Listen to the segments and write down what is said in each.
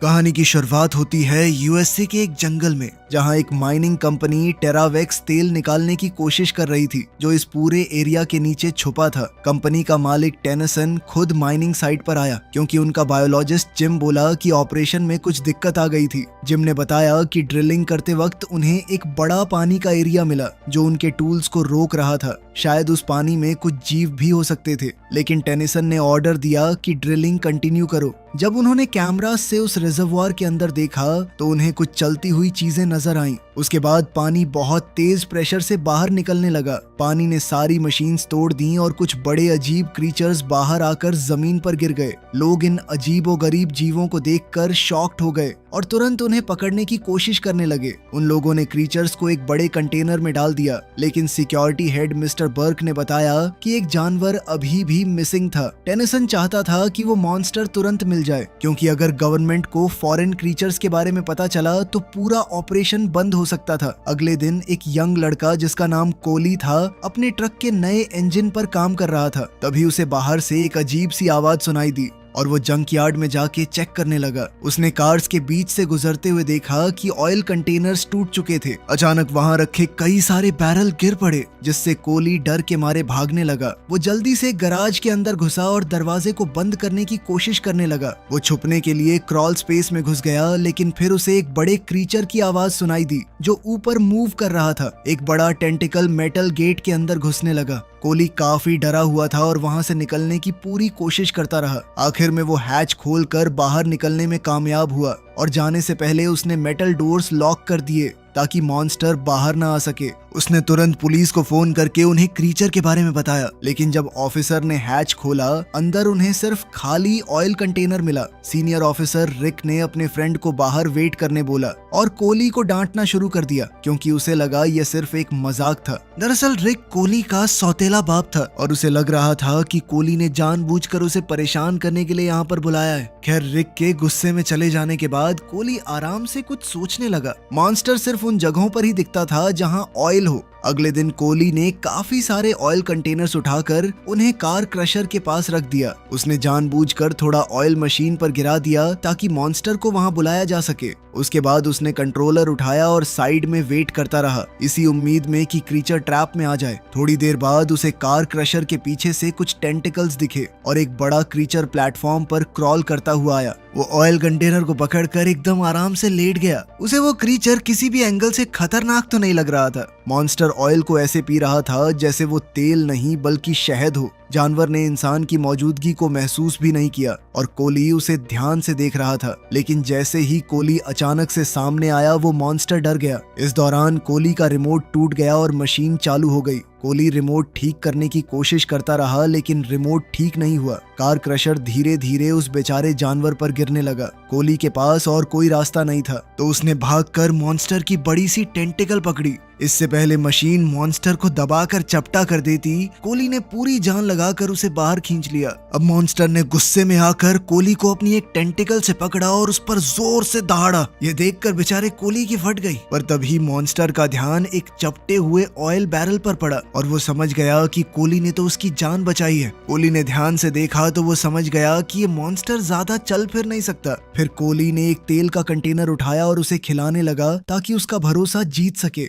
कहानी की शुरुआत होती है यूएसए के एक जंगल में, जहां एक माइनिंग कंपनी टेरावेक्स तेल निकालने की कोशिश कर रही थी, जो इस पूरे एरिया के नीचे छुपा था। कंपनी का मालिक टेनिसन खुद माइनिंग साइट पर आया, क्योंकि उनका बायोलॉजिस्ट जिम बोला कि ऑपरेशन में कुछ दिक्कत आ गई थी। जिम ने बताया कि ड्रिलिंग करते वक्त उन्हें एक बड़ा पानी का एरिया मिला, जो उनके टूल्स को रोक रहा था। शायद उस पानी में कुछ जीव भी हो सकते थे, लेकिन टेनिसन ने ऑर्डर दिया कि ड्रिलिंग कंटिन्यू करो। जब उन्होंने कैमरा से उस रिजर्वॉयर के अंदर देखा तो उन्हें कुछ चलती हुई चीजें नजर आईं। उसके बाद पानी बहुत तेज प्रेशर से बाहर निकलने लगा। पानी ने सारी मशीन्स तोड़ दी और कुछ बड़े अजीब क्रीचर्स बाहर आकर जमीन पर गिर गए। लोग इन अजीबोगरीब जीवों को देखकर शॉक्ड हो गए और तुरंत उन्हें पकड़ने की कोशिश करने लगे। उन लोगों ने क्रीचर्स को एक बड़े कंटेनर में डाल दिया, लेकिन सिक्योरिटी हेड मिस्टर बर्क ने बताया कि एक जानवर अभी भी मिसिंग था। टेनिसन चाहता था कि वो मॉन्स्टर तुरंत मिल जाए, क्योंकि अगर गवर्नमेंट को फॉरेन क्रीचर्स के बारे में पता चला तो पूरा ऑपरेशन बंद हो सकता था। अगले दिन एक यंग लड़का जिसका नाम कोली था, अपने ट्रक के नए इंजन पर काम कर रहा था। तभी उसे बाहर से एक अजीब सी आवाज सुनाई दी और वो जंक यार्ड में जाके चेक करने लगा। उसने कार्स के बीच से गुजरते हुए देखा कि ऑयल कंटेनर्स टूट चुके थे। अचानक वहां रखे कई सारे बैरल गिर पड़े, जिससे कोली डर के मारे भागने लगा। वो जल्दी से गराज के अंदर घुसा और दरवाजे को बंद करने की कोशिश करने लगा। वो छुपने के लिए क्रॉल स्पेस में घुस गया, लेकिन फिर उसे एक बड़े क्रीचर की आवाज सुनाई दी जो ऊपर मूव कर रहा था। एक बड़ा टेंटिकल मेटल गेट के अंदर घुसने लगा। कोली काफी डरा हुआ था और वहां से निकलने की पूरी कोशिश करता रहा। आखिर में वो हैच खोलकर बाहर निकलने में कामयाब हुआ और जाने से पहले उसने मेटल डोर्स लॉक कर दिए ताकि मॉन्स्टर बाहर ना आ सके। उसने तुरंत पुलिस को फोन करके उन्हें क्रीचर के बारे में बताया, लेकिन जब ऑफिसर ने हैच खोला, अंदर उन्हें सिर्फ खाली ऑयल कंटेनर मिला। सीनियर ऑफिसर रिक ने अपने फ्रेंड को बाहर वेट करने बोला और कोली को डांटना शुरू कर दिया, क्योंकि उसे लगा यह सिर्फ एक मजाक था। दरअसल रिक कोली का सौतेला बाप था और उसे लग रहा था कि कोली ने जानबूझकर उसे परेशान करने के लिए यहाँ पर बुलाया है। खैर, रिक के गुस्से में चले जाने के बाद कोली आराम से कुछ सोचने लगा। मॉन्स्टर सिर्फ उन जगहों पर ही दिखता था जहां ऑयल हो। अगले दिन कोली ने काफी सारे ऑयल कंटेनर्स उठाकर उन्हें कार क्रशर के पास रख दिया। उसने जानबूझकर थोड़ा ऑयल मशीन पर गिरा दिया ताकि मॉन्स्टर को वहां बुलाया जा सके। उसके बाद उसने कंट्रोलर उठाया और साइड में वेट करता रहा, इसी उम्मीद में कि क्रीचर ट्रैप में आ जाए। थोड़ी देर बाद उसे कार क्रशर के पीछे से कुछ टेंटिकल्स दिखे और एक बड़ा क्रीचर प्लेटफॉर्म पर क्रॉल करता हुआ आया। वो ऑयल कंटेनर को पकड़कर एकदम आराम से लेट गया। उसे वो क्रीचर किसी भी एंगल से खतरनाक तो नहीं लग रहा था। मॉन्स्टर ऑयल को ऐसे पी रहा था जैसे वो तेल नहीं बल्कि शहद हो। जानवर ने इंसान की मौजूदगी को महसूस भी नहीं किया और कोली उसे ध्यान से देख रहा था, लेकिन जैसे ही कोली अचानक से सामने आया, वो मॉन्स्टर डर गया। इस दौरान कोली का रिमोट टूट गया और मशीन चालू हो गई। कोली रिमोट ठीक करने की कोशिश करता रहा, लेकिन रिमोट ठीक नहीं हुआ। कार क्रशर धीरे धीरे उस बेचारे जानवर पर गिरने लगा। कोली के पास और कोई रास्ता नहीं था, तो उसने भागकर मॉन्स्टर की बड़ी सी टेंटिकल पकड़ी। इससे पहले मशीन मॉन्स्टर को दबाकर चपटा कर देती, कोली ने पूरी जान लगाकर उसे बाहर खींच लिया। अब मॉन्स्टर ने गुस्से में आकर कोली को अपनी एक टेंटिकल से पकड़ा और उस पर जोर से दहाड़ा। ये देखकर बेचारे कोली की फट गई, पर तभी मॉन्स्टर का ध्यान एक चपटे हुए ऑयल बैरल पर पड़ा और वो समझ गया कि कोली ने तो उसकी जान बचाई है। कोली ने ध्यान से देखा तो वो समझ गया कि ये मॉन्स्टर ज्यादा चल फिर नहीं सकता। फिर कोली ने एक तेल का कंटेनर उठाया और उसे खिलाने लगा ताकि उसका भरोसा जीत सके।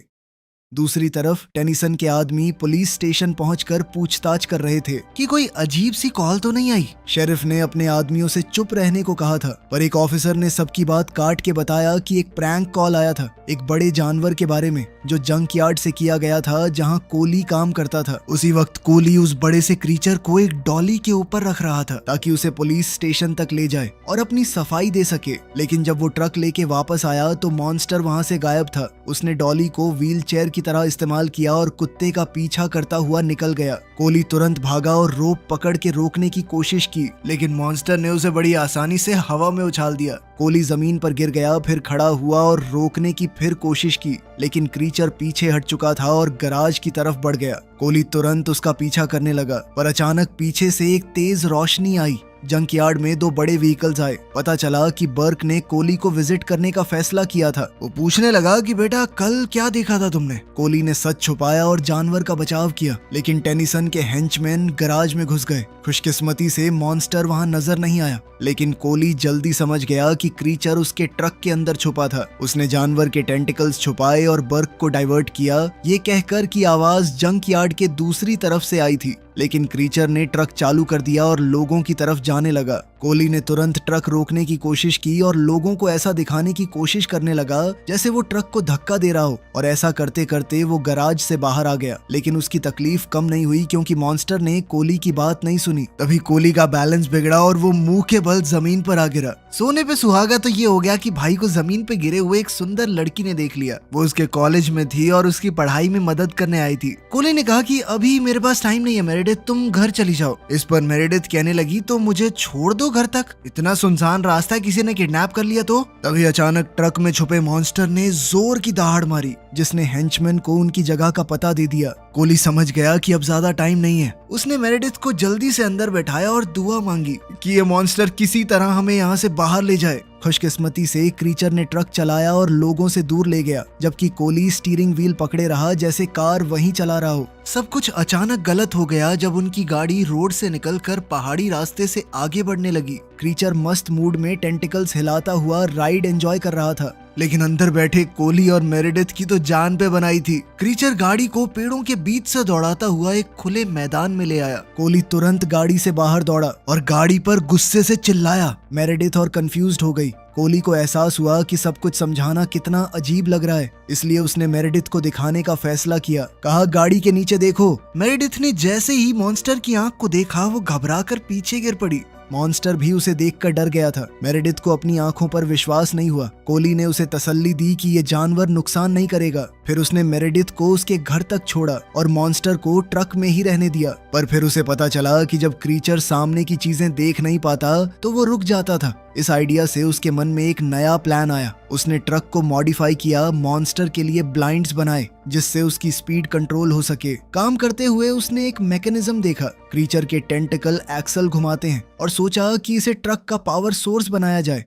दूसरी तरफ टेनिसन के आदमी पुलिस स्टेशन पहुंचकर पूछताछ कर रहे थे कि कोई अजीब सी कॉल तो नहीं आई। शेरिफ ने अपने आदमियों से चुप रहने को कहा था, पर एक ऑफिसर ने सबकी बात काट के बताया कि एक प्रैंक कॉल आया था, एक बड़े जानवर के बारे में जो जंक यार्ड से किया गया था जहां कोली काम करता था। उसी वक्त कोली उस बड़े से क्रीचर को एक डॉली के ऊपर रख रहा था ताकि उसे पुलिस स्टेशन तक ले जाए और अपनी सफाई दे सके। लेकिन जब वो ट्रक लेके वापस आया तो मॉन्स्टर वहां से गायब था। उसने डॉली को व्हील चेयर की तरह इस्तेमाल किया और कुत्ते का पीछा करता हुआ निकल गया। कोली तुरंत भागा और रोप पकड़ के रोकने की कोशिश की, लेकिन मॉन्स्टर ने उसे बड़ी आसानी से हवा में उछाल दिया। कोली जमीन पर गिर गया, फिर खड़ा हुआ और रोकने की फिर कोशिश की, लेकिन क्रीचर पीछे हट चुका था और गराज की तरफ बढ़ गया। कोली तुरंत उसका पीछा करने लगा, पर अचानक पीछे से एक तेज रोशनी आई जंकयार्ड में दो बड़े व्हीकल्स आए। पता चला कि बर्क ने कोली को विजिट करने का फैसला किया था। वो पूछने लगा कि बेटा कल क्या देखा था तुमने। कोली ने सच छुपाया और जानवर का बचाव किया, लेकिन टेनिसन के हेंचमैन गराज में घुस गए। खुशकिस्मती से मॉन्स्टर वहां नजर नहीं आया, लेकिन कोली जल्दी समझ गया कि क्रीचर उसके ट्रक के अंदर छुपा था। उसने जानवर के टेंटिकल्स छुपाए और बर्क को डाइवर्ट किया, ये कहकर कि आवाज जंकयार्ड के दूसरी तरफ से आई थी। लेकिन क्रीचर ने ट्रक चालू कर दिया और लोगों की तरफ जाने लगा। कोली ने तुरंत ट्रक रोकने की कोशिश की और लोगों को ऐसा दिखाने की कोशिश करने लगा जैसे वो ट्रक को धक्का दे रहा हो, और ऐसा करते करते वो गराज से बाहर आ गया। लेकिन उसकी तकलीफ कम नहीं हुई क्योंकि मॉन्स्टर ने कोली की बात नहीं सुनी। तभी कोली का बैलेंस बिगड़ा और वो मुंह के बल जमीन पर आ गिरा। सोने पे सुहागा तो ये हो गया कि भाई को जमीन पे गिरे हुए एक सुंदर लड़की ने देख लिया। वो उसके कॉलेज में थी और उसकी पढ़ाई में मदद करने आई थी। कोली ने कहा कि अभी मेरे पास टाइम नहीं है मेरेडिथ, तुम घर चली जाओ। इस पर मेरेडिथ कहने लगी तो मुझे छोड़ दो घर तक, इतना सुनसान रास्ता किसी ने किडनैप कर लिया तो। तभी अचानक ट्रक में छुपे मॉन्स्टर ने जोर की दहाड़ मारी, जिसने हेंचमैन को उनकी जगह का पता दे दिया। कोली समझ गया कि अब ज्यादा टाइम नहीं है। उसने मेरेडिथ को जल्दी से अंदर बैठाया और दुआ मांगी कि ये मॉन्स्टर किसी तरह हमें यहाँ से बाहर ले जाए। खुशकिस्मती से क्रीचर ने ट्रक चलाया और लोगों से दूर ले गया, जबकि कोली स्टीयरिंग व्हील पकड़े रहा जैसे कार वहीं चला रहा हो। सब कुछ अचानक गलत हो गया जब उनकी गाड़ी रोड से निकलकर पहाड़ी रास्ते से आगे बढ़ने लगी। क्रीचर मस्त मूड में टेंटिकल्स हिलाता हुआ राइड एंजॉय कर रहा था, लेकिन अंदर बैठे कोली और मेरेडिथ की तो जान पे बनाई थी। क्रीचर गाड़ी को पेड़ों के बीच से दौड़ाता हुआ एक खुले मैदान में ले आया। कोली तुरंत गाड़ी से बाहर दौड़ा और गाड़ी पर गुस्से से चिल्लाया। मेरेडिथ और कंफ्यूज्ड हो गई। कोली को एहसास हुआ कि सब कुछ समझाना कितना अजीब लग रहा है, इसलिए उसने मेरेडिथ को दिखाने का फैसला किया। कहा गाड़ी के नीचे देखो। मेरेडिथ ने जैसे ही मॉन्स्टर की आंख को देखा वो घबराकर पीछे गिर पड़ी। मॉन्स्टर भी उसे देखकर डर गया था। मेरेडिथ को अपनी आंखों पर विश्वास नहीं हुआ। कोली ने उसे तसल्ली दी कि ये जानवर नुकसान नहीं करेगा। फिर उसने मेरेडिथ को उसके घर तक छोड़ा और मॉन्स्टर को ट्रक में ही रहने दिया। पर फिर उसे पता चला कि जब क्रीचर सामने की चीजें देख नहीं पाता तो वो रुक जाता था। इस आइडिया से उसके मन में एक नया प्लान आया। उसने ट्रक को मॉडिफाई किया, मॉन्स्टर के लिए ब्लाइंड्स बनाए जिससे उसकी स्पीड कंट्रोल हो सके। काम करते हुए उसने एक मैकेनिज्म देखा। क्रीचर के टेंटिकल एक्सल घुमाते हैं और सोचा कि इसे ट्रक का पावर सोर्स बनाया जाए।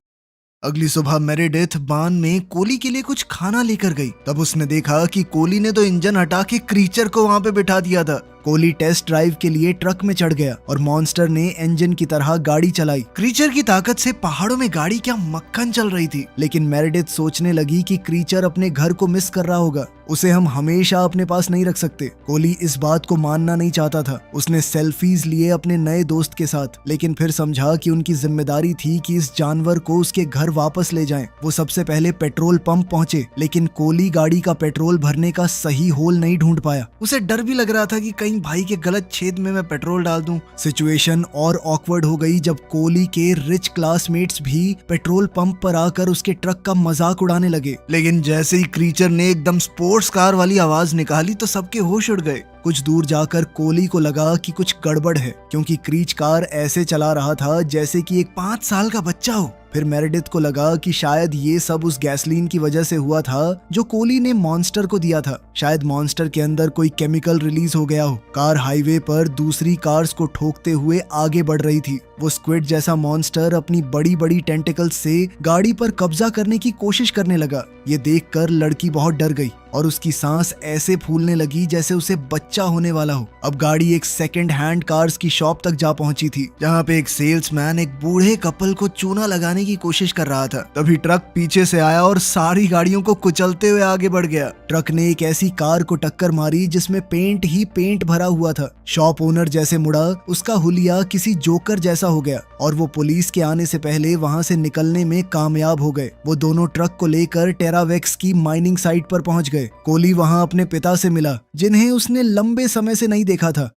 अगली सुबह मेरेडिथ बान में कोली के लिए कुछ खाना लेकर गई। तब उसने देखा कि कोली ने तो इंजन हटा के क्रीचर को वहां पे बिठा दिया था। कोली टेस्ट ड्राइव के लिए ट्रक में चढ़ गया और मॉन्स्टर ने इंजन की तरह गाड़ी चलाई। क्रीचर की ताकत से पहाड़ों में गाड़ी क्या मक्खन चल रही थी। लेकिन मेरेडिथ सोचने लगी कि क्रीचर अपने घर को मिस कर रहा होगा, उसे हम हमेशा अपने पास नहीं रख सकते। कोली इस बात को मानना नहीं चाहता था। उसने सेल्फीज लिए अपने नए दोस्त के साथ, लेकिन फिर समझा कि उनकी जिम्मेदारी थी कि इस जानवर को उसके घर वापस ले जाएं। वो सबसे पहले पेट्रोल पंप पहुंचे, लेकिन कोली गाड़ी का पेट्रोल भरने का सही होल नहीं ढूंढ पाया। उसे डर भी लग रहा था कि कहीं भाई के गलत छेद में मैं पेट्रोल डाल दूं। सिचुएशन और ऑकवर्ड हो गई जब कोली के रिच क्लासमेट्स भी पेट्रोल पंप पर आकर उसके ट्रक का मजाक उड़ाने लगे। लेकिन जैसे ही क्रीचर ने एकदम स्पोर्ट्स कार वाली आवाज निकाली तो सबके होश उड़ गए। कुछ दूर जाकर कोली को लगा कि कुछ गड़बड़ है, क्योंकि क्रीच कार ऐसे चला रहा था जैसे कि एक 5 साल का बच्चा हो। फिर मेरेडिथ को लगा कि शायद ये सब उस गैसलीन की वजह से हुआ था जो कोली ने मॉन्स्टर को दिया था। शायद मॉन्स्टर के अंदर कोई केमिकल रिलीज हो गया हो। कार हाईवे पर दूसरी कार्स को ठोकते हुए आगे बढ़ रही थी। वो स्क्विड जैसा मॉन्स्टर अपनी बड़ी बड़ी टेंटिकल्स से गाड़ी पर कब्जा करने की कोशिश करने लगा। ये देखकर लड़की बहुत डर गई और उसकी सांस ऐसे फूलने लगी जैसे उसे बच्चा होने वाला हो। अब गाड़ी एक सेकंड हैंड कार्स की शॉप तक जा पहुंची थी, जहां पे एक सेल्समैन एक बूढ़े कपल को चूना लगाने की कोशिश कर रहा था। तभी ट्रक पीछे से आया और सारी गाड़ियों को कुचलते हुए आगे बढ़ गया। ट्रक ने एक ऐसी कार को टक्कर मारी जिसमें पेंट ही पेंट भरा हुआ था। शॉप ओनर जैसे मुड़ा, उसका हुलिया किसी जोकर जैसा हो गया और वो पुलिस के आने से पहले वहां से निकलने में कामयाब हो गए। वो दोनों ट्रक को लेकर टेरावेक्स की माइनिंग साइट पर पहुंच गए। कोली वहां अपने पिता से मिला, जिन्हें उसने लंबे समय से नहीं देखा था।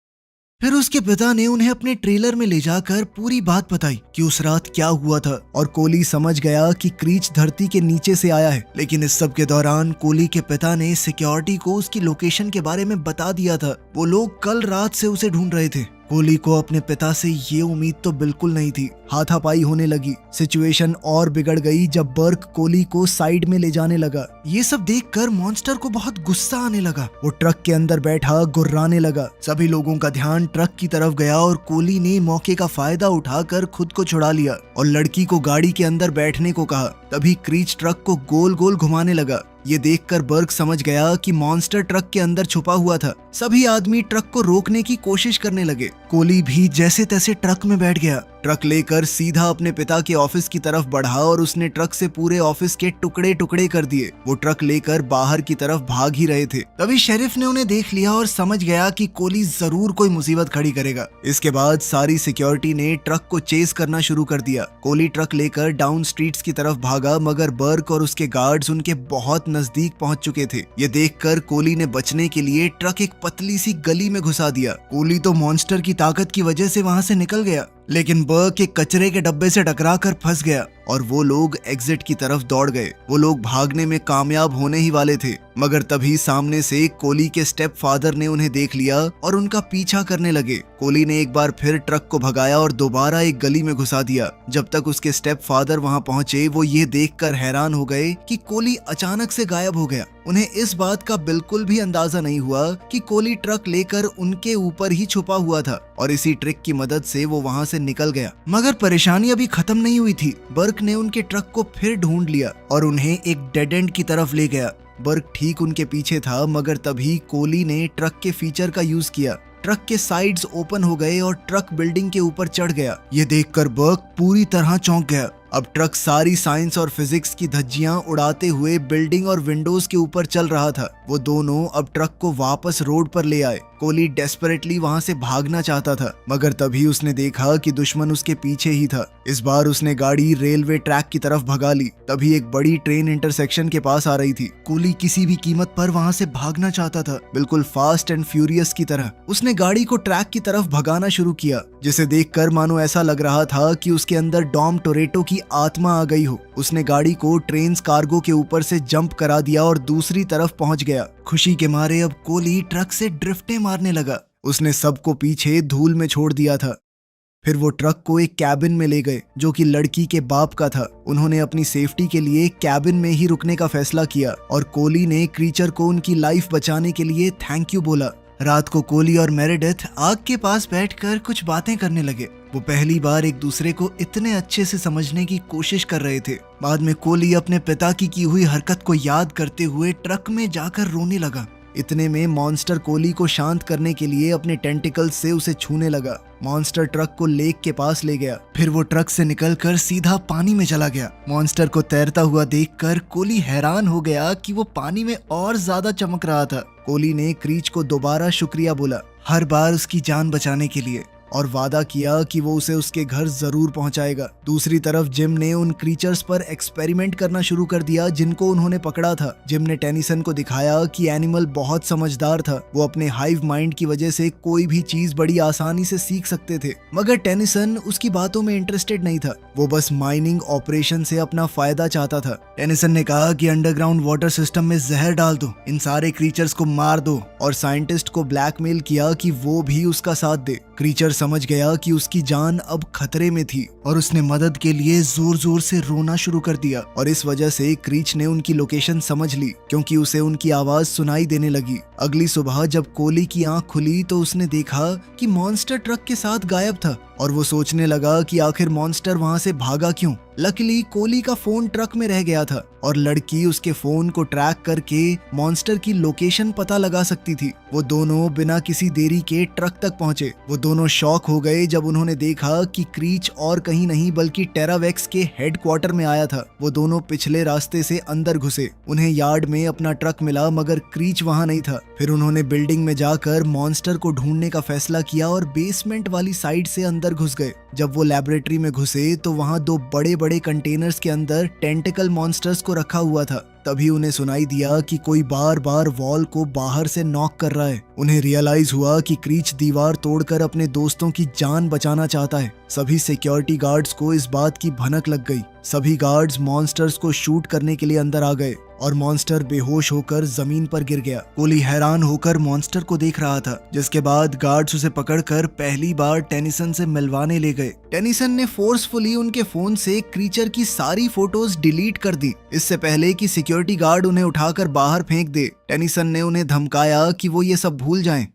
फिर उसके पिता ने उन्हें अपने ट्रेलर में ले जाकर पूरी बात बताई कि उस रात क्या हुआ था, और कोली समझ गया कि क्रीच धरती के नीचे से आया है। लेकिन इस सब के दौरान कोली के पिता ने सिक्योरिटी को उसकी लोकेशन के बारे में बता दिया था। वो लोग कल रात से उसे ढूंढ रहे थे। कोली को अपने पिता से ये उम्मीद तो बिल्कुल नहीं थी। हाथापाई होने लगी। सिचुएशन और बिगड़ गई जब बर्क कोली को साइड में ले जाने लगा। ये सब देखकर मॉन्स्टर को बहुत गुस्सा आने लगा। वो ट्रक के अंदर बैठा गुर्राने लगा। सभी लोगों का ध्यान ट्रक की तरफ गया और कोली ने मौके का फायदा उठाकर खुद को छुड़ा लिया और लड़की को गाड़ी के अंदर बैठने को कहा। तभी क्रीच ट्रक को गोल गोल घुमाने लगा। ये देखकर बर्क समझ गया कि मॉन्स्टर ट्रक के अंदर छुपा हुआ था। सभी आदमी ट्रक को रोकने की कोशिश करने लगे। कोली भी जैसे तैसे ट्रक में बैठ गया। ट्रक लेकर सीधा अपने पिता के ऑफिस की तरफ बढ़ा और उसने ट्रक से पूरे ऑफिस के टुकड़े टुकड़े कर दिए। वो ट्रक लेकर बाहर की तरफ भाग ही रहे थे। तभी शेरिफ ने उन्हें देख लिया और समझ गया कि कोली जरूर कोई मुसीबत खड़ी करेगा। इसके बाद सारी सिक्योरिटी ने ट्रक को चेस करना शुरू कर दिया। कोली ट्रक लेकर डाउन स्ट्रीट्स की तरफ भागा, मगर बर्क और उसके गार्ड्स उनके बहुत नजदीक पहुंच चुके थे। ये देखकर कोली ने बचने के लिए ट्रक एक पतली सी गली में घुसा दिया। कोली तो मॉन्स्टर की ताकत की वजह से वहां से निकल गया, लेकिन बर्क एक कचरे के डब्बे से टकराकर फंस गया और वो लोग एग्जिट की तरफ दौड़ गए। वो लोग भागने में कामयाब होने ही वाले थे, मगर तभी सामने से कोली के स्टेप फादर ने उन्हें देख लिया और उनका पीछा करने लगे। कोली ने एक बार फिर ट्रक को भगाया और दोबारा एक गली में घुसा दिया। जब तक उसके स्टेप फादर वहां पहुंचे, वो ये देखकर हैरान हो गए कि कोली अचानक से गायब हो गया। उन्हें इस बात का बिल्कुल भी अंदाजा नहीं हुआ कि कोली ट्रक लेकर उनके ऊपर ही छुपा हुआ था और इसी ट्रिक की मदद से वो वहां से निकल गया। मगर परेशानी अभी खत्म नहीं हुई थी। बर्क ने उनके ट्रक को फिर ढूंढ लिया और उन्हें एक डेड एंड की तरफ ले गया। बर्क ठीक उनके पीछे था, मगर तभी कोली ने ट्रक के फीचर का यूज किया। ट्रक के साइड्स ओपन हो गए और ट्रक बिल्डिंग के ऊपर चढ़ गया। ये देखकर बर्क पूरी तरह चौंक गया। अब ट्रक सारी साइंस और फिजिक्स की धज्जियां उड़ाते हुए बिल्डिंग और विंडोज के ऊपर चल रहा था। वो दोनों अब ट्रक को वापस रोड पर ले आए। कोली डेस्परेटली वहां से भागना चाहता था, मगर तभी उसने देखा कि दुश्मन उसके पीछे ही था। इस बार उसने गाड़ी रेलवे ट्रैक की तरफ भगा ली। तभी एक बड़ी ट्रेन इंटरसेक्शन के पास आ रही थी। कोली किसी भी कीमत पर वहां से भागना चाहता था, बिल्कुल फास्ट एंड फ्यूरियस की तरह। उसने गाड़ी को ट्रैक की तरफ भगाना शुरू किया, जिसे देखकर मानो ऐसा लग रहा था कि उसके अंदर डॉम टोरेटो की आत्मा आ गई हो। उसने गाड़ी को ट्रेन कार्गो के ऊपर से जंप करा दिया और दूसरी तरफ पहुंच गया। खुशी के मारे अब कोली ट्रक से ड्रिफ्टें मारने लगा। उसने सबको पीछे धूल में छोड़ दिया था। फिर वो ट्रक को एक कैबिन में ले गए जो कि लड़की के बाप का था। उन्होंने अपनी सेफ्टी के लिए कैबिन में ही रुकने का फैसला किया और कोली ने क्रीचर को उनकी लाइफ बचाने के लिए थैंक यू बोला। रात को कोली और मेरेडिथ आग के पास बैठकर कुछ बातें करने लगे। वो पहली बार एक दूसरे को इतने अच्छे से समझने की कोशिश कर रहे थे। बाद में कोली अपने पिता की हुई हरकत को याद करते हुए ट्रक में जाकर रोने लगा। इतने में मॉन्स्टर कोली को शांत करने के लिए अपने टेंटिकल्स से उसे छूने लगा। मॉन्स्टर ट्रक को लेक के पास ले गया। फिर वो ट्रक से निकलकर सीधा पानी में चला गया। मॉन्स्टर को तैरता हुआ देखकर कोली हैरान हो गया कि वो पानी में और ज्यादा चमक रहा था। कोली ने क्रीच को दोबारा शुक्रिया बोला, हर बार उसकी जान बचाने के लिए, और वादा किया कि वो उसे उसके घर जरूर पहुंचाएगा। दूसरी तरफ जिम ने उन क्रीचर्स पर एक्सपेरिमेंट करना शुरू कर दिया जिनको उन्होंने पकड़ा था। जिम ने टेनिसन को दिखाया कि एनिमल बहुत समझदार था। वो अपने हाइव माइंड की वजह से कोई भी चीज बड़ी आसानी से सीख सकते थे, मगर टेनिसन उसकी बातों में इंटरेस्टेड नहीं था। वो बस माइनिंग ऑपरेशन से अपना फायदा चाहता था। टेनिसन ने कहा कि अंडरग्राउंड वाटर सिस्टम में जहर डाल दो, इन सारे क्रीचर्स को मार दो, और साइंटिस्ट को ब्लैकमेल किया कि वो भी उसका साथ दे। क्रीचर समझ गया कि उसकी जान अब खतरे में थी और उसने मदद के लिए जोर जोर से रोना शुरू कर दिया, और इस वजह से क्रीच ने उनकी लोकेशन समझ ली क्योंकि उसे उनकी आवाज सुनाई देने लगी। अगली सुबह जब कोली की आंख खुली तो उसने देखा कि मॉन्स्टर ट्रक के साथ गायब था और वो सोचने लगा कि आखिर मॉन्स्टर वहां से भागा क्यों। लकीली कोली का फोन ट्रक में रह गया था और लड़की उसके फोन को ट्रैक करके मॉन्स्टर की लोकेशन पता लगा सकती थी। वो दोनों बिना किसी देरी के ट्रक तक पहुंचे। वो दोनों शॉक हो गए जब उन्होंने देखा कि क्रीच और कहीं नहीं बल्कि टेरावेक्स के हेडक्वार्टर में आया था। वो दोनों पिछले रास्ते से अंदर घुसे। उन्हें यार्ड में अपना ट्रक मिला, मगर क्रीच वहां नहीं था। फिर उन्होंने बिल्डिंग में जाकर मॉन्स्टर को ढूंढने का फैसला किया और बेसमेंट वाली साइड से अंदर घुस गए। जब वो लैबोरेटरी में घुसे तो वहां दो बड़े बड़े कंटेनर्स के अंदर टेंटिकल मॉन्स्टर्स को रखा हुआ था। तभी उन्हें सुनाई दिया कि कोई बार बार वॉल को बाहर से नॉक कर रहा है। उन्हें रियलाइज हुआ कि क्रीच दीवार तोड़कर अपने दोस्तों की जान बचाना चाहता है। सभी सिक्योरिटी गार्ड्स को इस बात की भनक लग गई। सभी गार्ड्स मॉन्स्टर्स को शूट करने के लिए अंदर आ गए और मॉन्स्टर बेहोश होकर जमीन पर गिर गया। कोली हैरान होकर मॉन्स्टर को देख रहा था, जिसके बाद गार्ड्स उसे पकड़कर पहली बार टेनिसन से मिलवाने ले गए। टेनिसन ने फोर्सफुली उनके फोन से क्रीचर की सारी फोटोज डिलीट कर दी, इससे पहले कि सिक्योरिटी गार्ड उन्हें उठाकर बाहर फेंक दे। टेनिसन ने उन्हें धमकाया कि वो ये सब भूल जाएं।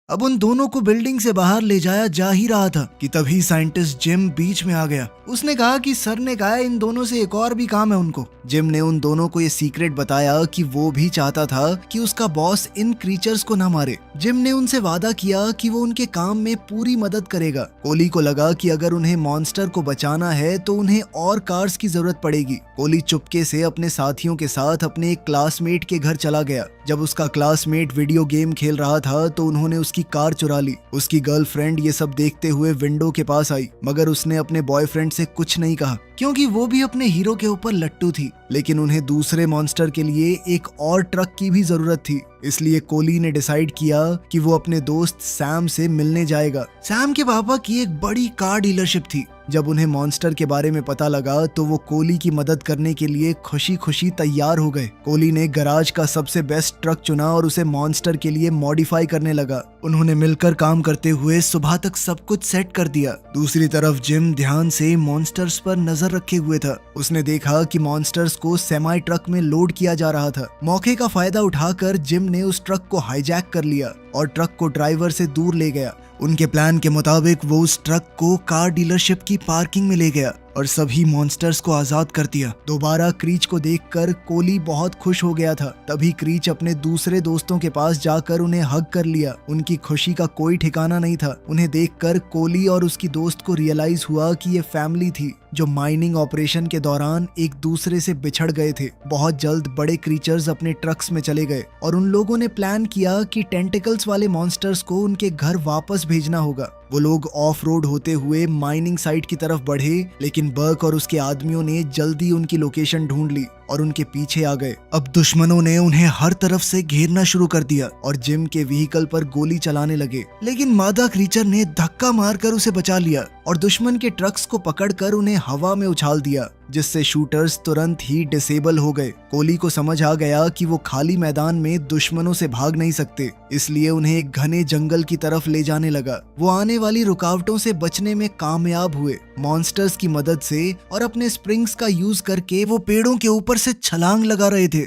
अब उन दोनों को बिल्डिंग से बाहर ले जाया जा ही रहा था कि तभी साइंटिस्ट जिम बीच में आ गया। उसने कहा कि सर ने कहा इन दोनों से एक और भी काम है उनको। जिम ने उन दोनों को ये सीक्रेट बताया कि वो भी चाहता था कि उसका बॉस इन क्रीचर्स को ना मारे। जिम ने उनसे वादा किया कि वो उनके काम में पूरी मदद करेगा। कोली को लगा कि अगर उन्हें मॉन्स्टर को बचाना है तो उन्हें और कार्स की जरूरत पड़ेगी। कोली चुपके से अपने साथियों के साथ अपने एक क्लासमेट के घर चला गया। जब उसका क्लासमेट वीडियो गेम खेल रहा था तो उन्होंने उसकी कार चुरा ली। उसकी गर्लफ्रेंड ये सब देखते हुए विंडो के पास आई, मगर उसने अपने बॉयफ्रेंड से कुछ नहीं कहा क्योंकि वो भी अपने हीरो के ऊपर लट्टू थी। लेकिन उन्हें दूसरे मॉन्स्टर के लिए एक और ट्रक की भी जरूरत थी, इसलिए कोली ने डिसाइड किया कि वो अपने दोस्त सैम से मिलने जाएगा। सैम के पापा की एक बड़ी कार डीलरशिप थी। जब उन्हें मॉन्स्टर के बारे में पता लगा तो वो कोली की मदद करने के लिए खुशी खुशी तैयार हो गए। कोली ने गराज का सबसे बेस्ट ट्रक चुना और उसे मॉन्स्टर के लिए मॉडिफाई करने लगा। उन्होंने मिलकर काम करते हुए सुबह तक सब कुछ सेट कर दिया। दूसरी तरफ जिम ध्यान से मॉन्स्टर्स पर नजर रखे हुए था। उसने देखा कि मॉन्स्टर्स को सेमी ट्रक में लोड किया जा रहा था। मौके का फायदा उठाकर जिम ने उस ट्रक को हाईजैक कर लिया और ट्रक को ड्राइवर से दूर ले गया। उनके प्लान के मुताबिक वो उस ट्रक को कार डीलरशिप की पार्किंग में ले गया और सभी मॉन्स्टर्स को आजाद कर दिया। दोबारा क्रीच को देखकर कोली बहुत खुश हो गया था। तभी क्रीच अपने दूसरे दोस्तों के पास जाकर उन्हें हग कर लिया। उनकी खुशी का कोई ठिकाना नहीं था। उन्हें देखकर कोली और उसकी दोस्त को रियलाइज हुआ कि ये फैमिली थी जो माइनिंग ऑपरेशन के दौरान एक दूसरे से बिछड़ गए थे। बहुत जल्द बड़े क्रीचर्स अपने ट्रक्स में चले गए और उन लोगों ने प्लान किया कि टेंटिकल्स वाले मॉन्स्टर्स को उनके घर वापस भेजना होगा। वो लोग ऑफ रोड होते हुए माइनिंग साइट की तरफ बढ़े, लेकिन बर्क और उसके आदमियों ने जल्दी उनकी लोकेशन ढूंढ ली और उनके पीछे आ गए। अब दुश्मनों ने उन्हें हर तरफ से घेरना शुरू कर दिया और जिम के व्हीकल पर गोली चलाने लगे, लेकिन मादा क्रीचर ने धक्का मारकर उसे बचा लिया और दुश्मन के ट्रक्स को पकड़कर उन्हें हवा में उछाल दिया, जिससे शूटर्स तुरंत ही डिसेबल हो गए। कोली को समझ आ गया कि वो खाली मैदान में दुश्मनों से भाग नहीं सकते, इसलिए उन्हें एक घने जंगल की तरफ ले जाने लगा। वो आने वाली रुकावटों से बचने में कामयाब हुए। मॉन्स्टर्स की मदद से और अपने स्प्रिंग्स का यूज करके वो पेड़ों के ऊपर से छलांग लगा रहे थे।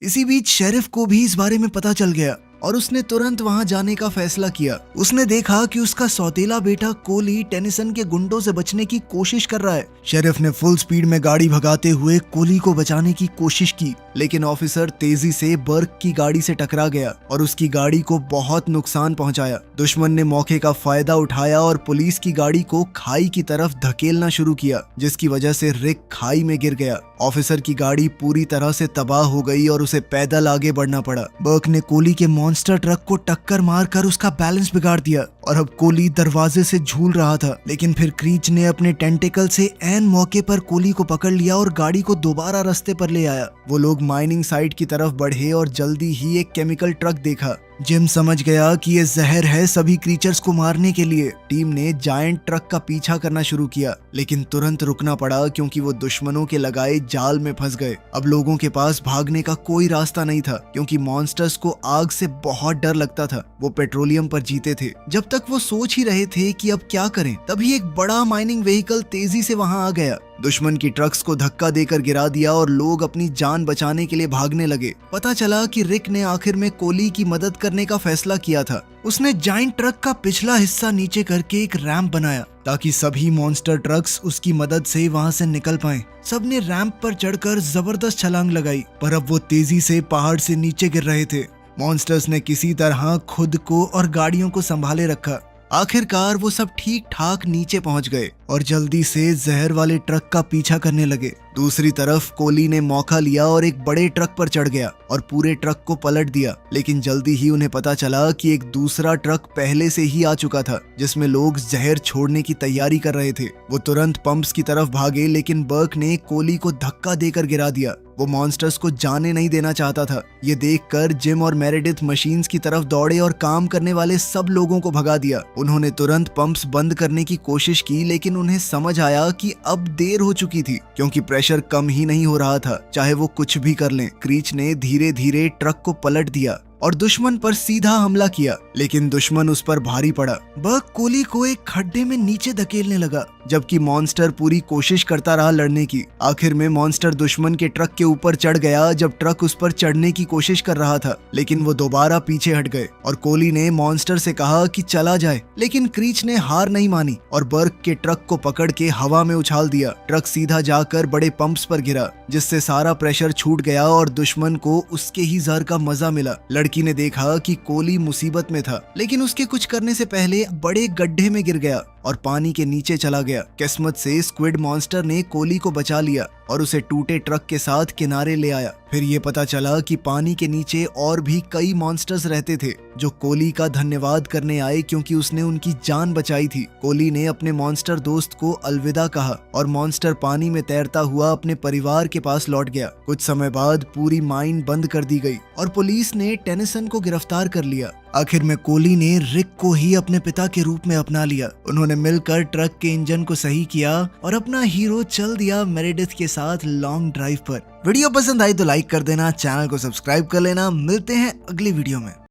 इसी बीच शेरिफ को भी इस बारे में पता चल गया और उसने तुरंत वहां जाने का फैसला किया। उसने देखा कि उसका सौतेला बेटा कोली टेनिसन के गुंडों से बचने की कोशिश कर रहा है। शेरिफ ने फुल स्पीड में गाड़ी भगाते हुए कोली को बचाने की कोशिश की, लेकिन ऑफिसर तेजी से बर्क की गाड़ी से टकरा गया और उसकी गाड़ी को बहुत नुकसान पहुंचाया। दुश्मन ने मौके का फायदा उठाया और पुलिस की गाड़ी को खाई की तरफ धकेलना शुरू किया, जिसकी वजह से रिक खाई में गिर गया। ऑफिसर की गाड़ी पूरी तरह से तबाह हो गई और उसे पैदल आगे बढ़ना पड़ा। बर्क ने कोली के मॉन्स्टर ट्रक को टक्कर मारकर उसका बैलेंस बिगाड़ दिया और अब कोली दरवाजे से झूल रहा था, लेकिन फिर क्रीच ने अपने टेंटिकल से ऐन मौके पर कोली को पकड़ लिया और गाड़ी को दोबारा रास्ते पर ले आया। वो लोग माइनिंग साइट की तरफ बढ़े और जल्दी ही एक केमिकल ट्रक देखा। जिम समझ गया कि ये जहर है सभी क्रीचर्स को मारने के लिए। टीम ने जायंट ट्रक का पीछा करना शुरू किया, लेकिन तुरंत रुकना पड़ा क्योंकि वो दुश्मनों के लगाए जाल में फंस गए। अब लोगों के पास भागने का कोई रास्ता नहीं था क्योंकि मॉन्स्टर्स को आग से बहुत डर लगता था। वो पेट्रोलियम पर जीते थे। जब तक वो सोच ही रहे थे कि अब क्या करें, तभी एक बड़ा माइनिंग व्हीकल तेजी से वहां आ गया। दुश्मन की ट्रक्स को धक्का देकर गिरा दिया और लोग अपनी जान बचाने के लिए भागने लगे। पता चला कि रिक ने आखिर में कोली की मदद करने का फैसला किया था। उसने जायंट ट्रक का पिछला हिस्सा नीचे करके एक रैंप बनाया ताकि सभी मॉन्स्टर ट्रक्स उसकी मदद से वहां से निकल पाएं। सबने रैंप पर चढ़कर जबरदस्त छलांग लगाई, पर अब वो तेजी से पहाड़ से नीचे गिर रहे थे। मॉन्स्टर्स ने किसी तरह खुद को और गाड़ियों को संभाले रखा। आखिरकार वो सब ठीक ठाक नीचे पहुंच गए और जल्दी से जहर वाले ट्रक का पीछा करने लगे। दूसरी तरफ कोली ने मौका लिया और एक बड़े ट्रक पर चढ़ गया और पूरे ट्रक को पलट दिया, लेकिन जल्दी ही उन्हें पता चला कि एक दूसरा ट्रक पहले से ही आ चुका था जिसमें लोग जहर छोड़ने की तैयारी कर रहे थे। वो तुरंत पंप्स की तरफ भागे, लेकिन बर्क ने कोली को धक्का देकर गिरा दिया। वो मॉन्स्टर्स को जाने नहीं देना चाहता था। ये देखकर जिम और मेरेडिथ मशीन्स की तरफ दौड़े और काम करने वाले सब लोगों को भगा दिया। उन्होंने तुरंत पंप्स बंद करने की कोशिश की, लेकिन उन्हें समझ आया कि अब देर हो चुकी थी, क्योंकि प्रेशर कम ही नहीं हो रहा था, चाहे वो कुछ भी कर लें। क्रीच ने धीरे धीरे ट्रक को पलट दिया और दुश्मन पर सीधा हमला किया, लेकिन दुश्मन उस पर भारी पड़ा। बर्क कोली को एक खड्डे में नीचे धकेलने लगा, जबकि मॉन्स्टर पूरी कोशिश करता रहा लड़ने की। आखिर में मॉन्स्टर दुश्मन के ट्रक के ऊपर चढ़ गया जब ट्रक उस पर चढ़ने की कोशिश कर रहा था, लेकिन वो दोबारा पीछे हट गए और कोली ने मॉन्स्टर से कहा कि चला जाए, लेकिन क्रीच ने हार नहीं मानी और बर्क के ट्रक को पकड़ के हवा में उछाल दिया। ट्रक सीधा जाकर बड़े पंप्स पर गिरा, जिससे सारा प्रेशर छूट गया और दुश्मन को उसके ही जहर का मजा मिला। लड़की ने देखा कि कोली मुसीबत में था, लेकिन उसके कुछ करने से पहले बड़े गड्ढे में गिर गया और पानी के नीचे चला गया। किस्मत से स्क्विड मॉन्स्टर ने कोली को बचा लिया और उसे टूटे ट्रक के साथ किनारे ले आया। फिर ये पता चला कि पानी के नीचे और भी कई मॉन्स्टर्स रहते थे जो कोली का धन्यवाद करने आए, क्योंकि उसने उनकी जान बचाई थी। कोली ने अपने मॉन्स्टर दोस्त को अलविदा कहा और मॉन्स्टर पानी में तैरता हुआ अपने परिवार के पास लौट गया। कुछ समय बाद पूरी माइन बंद कर दी गई और पुलिस ने टेनिसन को गिरफ्तार कर लिया। आखिर में कोली ने रिक को ही अपने पिता के रूप में अपना लिया। उन्होंने मिलकर ट्रक के इंजन को सही किया और अपना हीरो चल दिया मेरेडिथ के साथ लॉन्ग ड्राइव पर। वीडियो पसंद आई तो लाइक कर देना, चैनल को सब्सक्राइब कर लेना। मिलते हैं अगली वीडियो में।